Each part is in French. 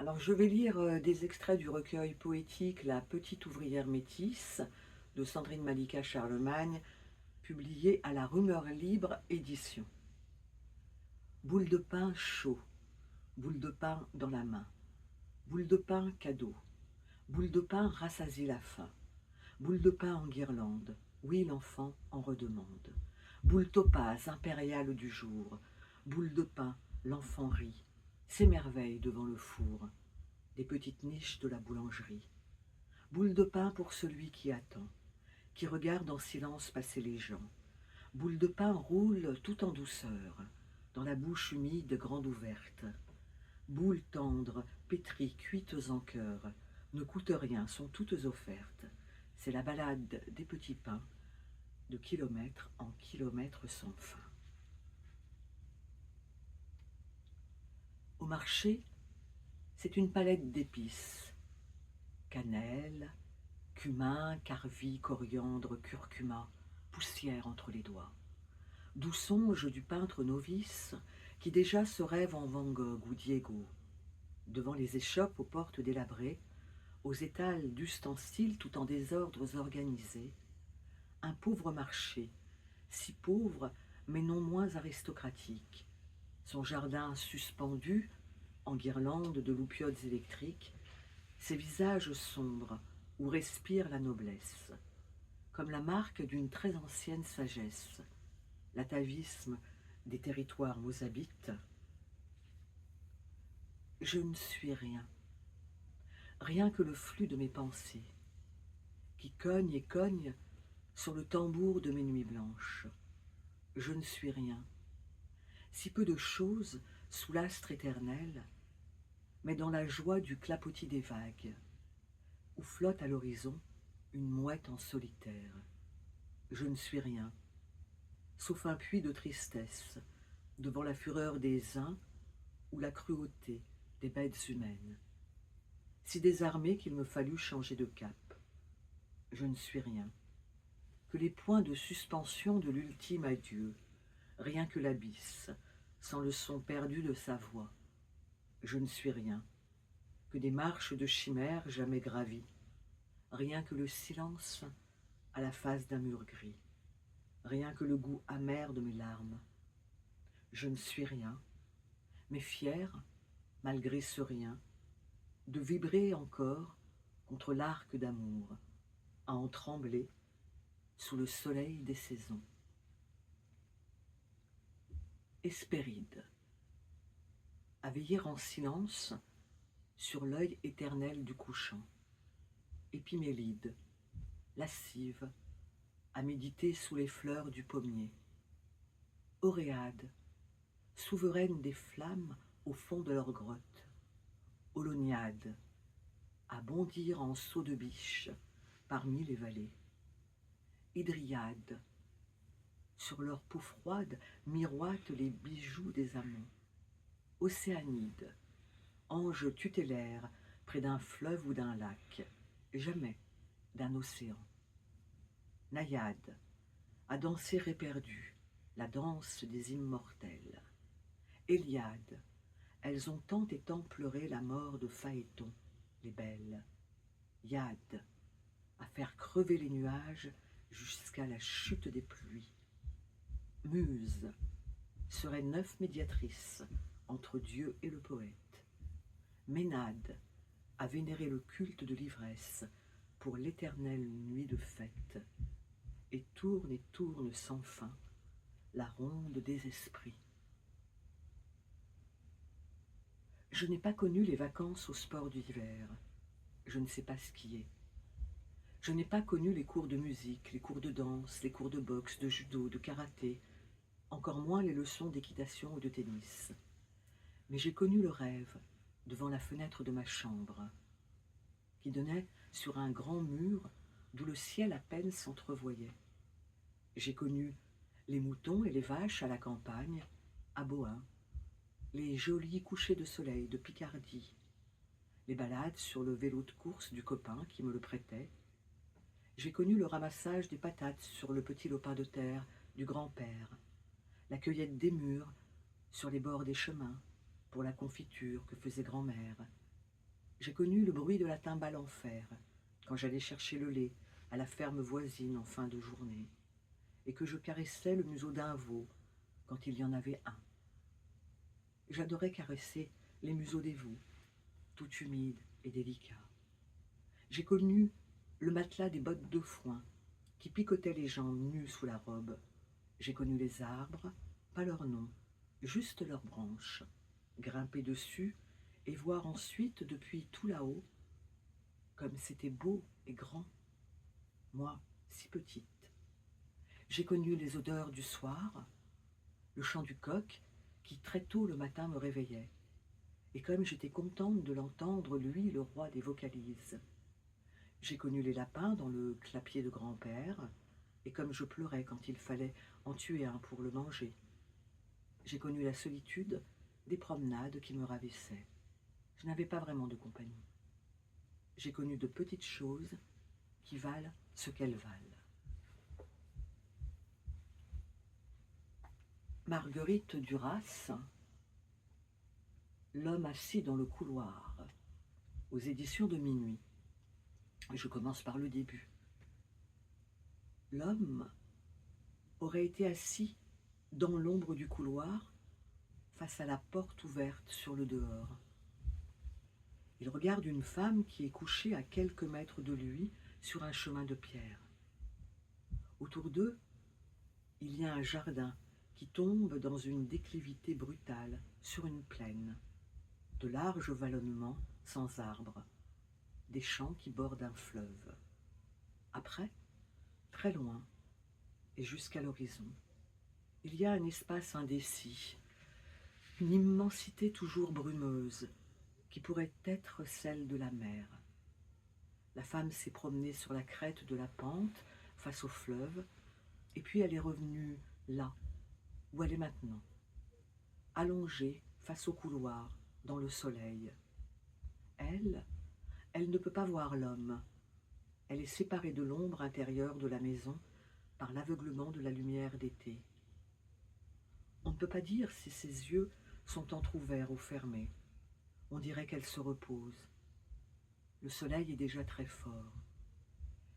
Alors, je vais lire des extraits du recueil poétique La petite ouvrière métisse de Sandrine Malika Charlemagne, publié à la Rumeur Libre édition. Boule de pain chaud, boule de pain dans la main, boule de pain cadeau, boule de pain rassasie la faim, boule de pain en guirlande, oui l'enfant en redemande, boule topaze impériale du jour, boule de pain, l'enfant rit, s'émerveille devant le four, des petites niches de la boulangerie. Boule de pain pour celui qui attend, qui regarde en silence passer les gens. Boule de pain roule tout en douceur, dans la bouche humide grande ouverte. Boules tendres, pétries, cuites en cœur, ne coûtent rien, sont toutes offertes. C'est la balade des petits pains, de kilomètre en kilomètre sans fin. Au marché, c'est une palette d'épices. Cannelle, cumin, carvi, coriandre, curcuma, poussière entre les doigts. Doux songe du peintre novice qui déjà se rêve en Van Gogh ou Diego. Devant les échoppes aux portes délabrées, aux étals d'ustensiles tout en désordres organisés, un pauvre marché, si pauvre mais non moins aristocratique, son jardin suspendu en guirlandes de loupiotes électriques, ses visages sombres où respire la noblesse, comme la marque d'une très ancienne sagesse, l'atavisme des territoires mosabites. Je ne suis rien, rien que le flux de mes pensées, qui cogne et cogne sur le tambour de mes nuits blanches. Je ne suis rien, si peu de choses sous l'astre éternel, mais dans la joie du clapotis des vagues, où flotte à l'horizon une mouette en solitaire. Je ne suis rien, sauf un puits de tristesse, devant la fureur des uns ou la cruauté des bêtes humaines. Si désarmé qu'il me fallut changer de cap, je ne suis rien, que les points de suspension de l'ultime adieu, rien que l'abysse, sans le son perdu de sa voix. Je ne suis rien, que des marches de chimères jamais gravies, rien que le silence à la face d'un mur gris, rien que le goût amer de mes larmes. Je ne suis rien, mais fier, malgré ce rien, de vibrer encore contre l'arc d'amour, à en trembler sous le soleil des saisons. Hespéride, à veiller en silence sur l'œil éternel du couchant. Épimélide, lascive, à méditer sous les fleurs du pommier. Oréade, souveraine des flammes au fond de leur grotte. Holoniade, à bondir en sauts de biche parmi les vallées. Hydriade, sur leur peau froide miroitent les bijoux des amants. Océanide, ange tutélaire près d'un fleuve ou d'un lac, jamais d'un océan. Naïade, à danser éperdue, la danse des immortels. Héliade, elles ont tant et tant pleuré la mort de Phaéton, les belles. Iade, à faire crever les nuages jusqu'à la chute des pluies. Muse, serait neuf médiatrice entre Dieu et le poète. Ménade, à vénérer le culte de l'ivresse pour l'éternelle nuit de fête, et tourne sans fin la ronde des esprits. Je n'ai pas connu les vacances au sport d'hiver, je ne sais pas skier. Je n'ai pas connu les cours de musique, les cours de danse, les cours de boxe, de judo, de karaté, encore moins les leçons d'équitation ou de tennis. Mais j'ai connu le rêve devant la fenêtre de ma chambre, qui donnait sur un grand mur d'où le ciel à peine s'entrevoyait. J'ai connu les moutons et les vaches à la campagne, à Bohain, les jolis couchers de soleil de Picardie, les balades sur le vélo de course du copain qui me le prêtait. J'ai connu le ramassage des patates sur le petit lopin de terre du grand-père, la cueillette des mûres sur les bords des chemins pour la confiture que faisait grand-mère, J'ai connu le bruit de la timbale en fer, quand j'allais chercher le lait à la ferme voisine en fin de journée, et que je caressais le museau d'un veau quand il y en avait un. J'adorais caresser les museaux des veaux, tout humides et délicats. J'ai connu le matelas des bottes de foin qui picotaient les jambes nues sous la robe. J'ai connu les arbres, pas leur nom, juste leurs branches, grimper dessus et voir ensuite depuis tout là-haut, comme c'était beau et grand, moi si petite. J'ai connu les odeurs du soir, le chant du coq qui très tôt le matin me réveillait, et comme j'étais contente de l'entendre, lui, le roi des vocalises. J'ai connu les lapins dans le clapier de grand-père, et comme je pleurais quand il fallait en tuer un pour le manger. J'ai connu la solitude des promenades qui me ravissaient. Je n'avais pas vraiment de compagnie. J'ai connu de petites choses qui valent ce qu'elles valent. Marguerite Duras, L'homme assis dans le couloir, aux éditions de Minuit. Je commence par le début. L'homme aurait été assis dans l'ombre du couloir, face à la porte ouverte sur le dehors. Il regarde une femme qui est couchée à quelques mètres de lui sur un chemin de pierre. Autour d'eux, il y a un jardin qui tombe dans une déclivité brutale sur une plaine. De larges vallonnements sans arbres, des champs qui bordent un fleuve. Après, très loin et jusqu'à l'horizon, il y a un espace indécis, une immensité toujours brumeuse qui pourrait être celle de la mer. La femme s'est promenée sur la crête de la pente face au fleuve et puis elle est revenue là où elle est maintenant, allongée face au couloir dans le soleil. Elle ne peut pas voir l'homme. Elle est séparée de l'ombre intérieure de la maison par l'aveuglement de la lumière d'été. On ne peut pas dire si ses yeux sont entr'ouverts ou fermés. On dirait qu'elle se repose. Le soleil est déjà très fort.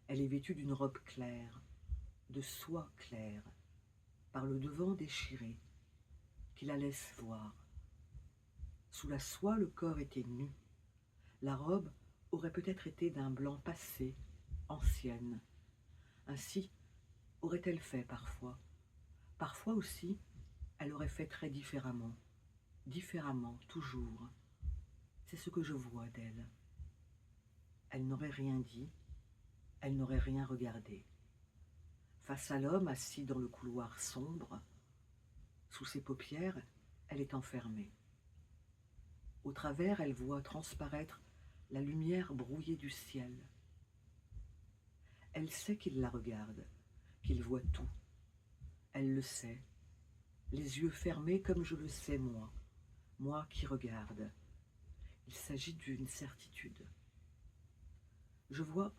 Elle est vêtue d'une robe claire, de soie claire, par le devant déchiré, qui la laisse voir. Sous la soie, le corps était nu. La robe aurait peut-être été d'un blanc passé, ancienne. Ainsi aurait-elle fait parfois. Parfois aussi, elle aurait fait très différemment. Différemment, toujours. C'est ce que je vois d'elle. Elle n'aurait rien dit, elle n'aurait rien regardé. Face à l'homme assis dans le couloir sombre, sous ses paupières, elle est enfermée. Au travers, elle voit transparaître la lumière brouillée du ciel. Elle sait qu'il la regarde, qu'il voit tout. Elle le sait, les yeux fermés comme je le sais moi, moi qui regarde. Il s'agit d'une certitude. Je vois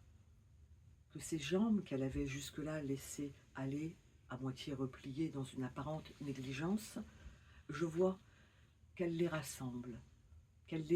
que ses jambes qu'elle avait jusque-là laissées aller, à moitié repliées dans une apparente négligence, je vois qu'elle les rassemble, qu'elle les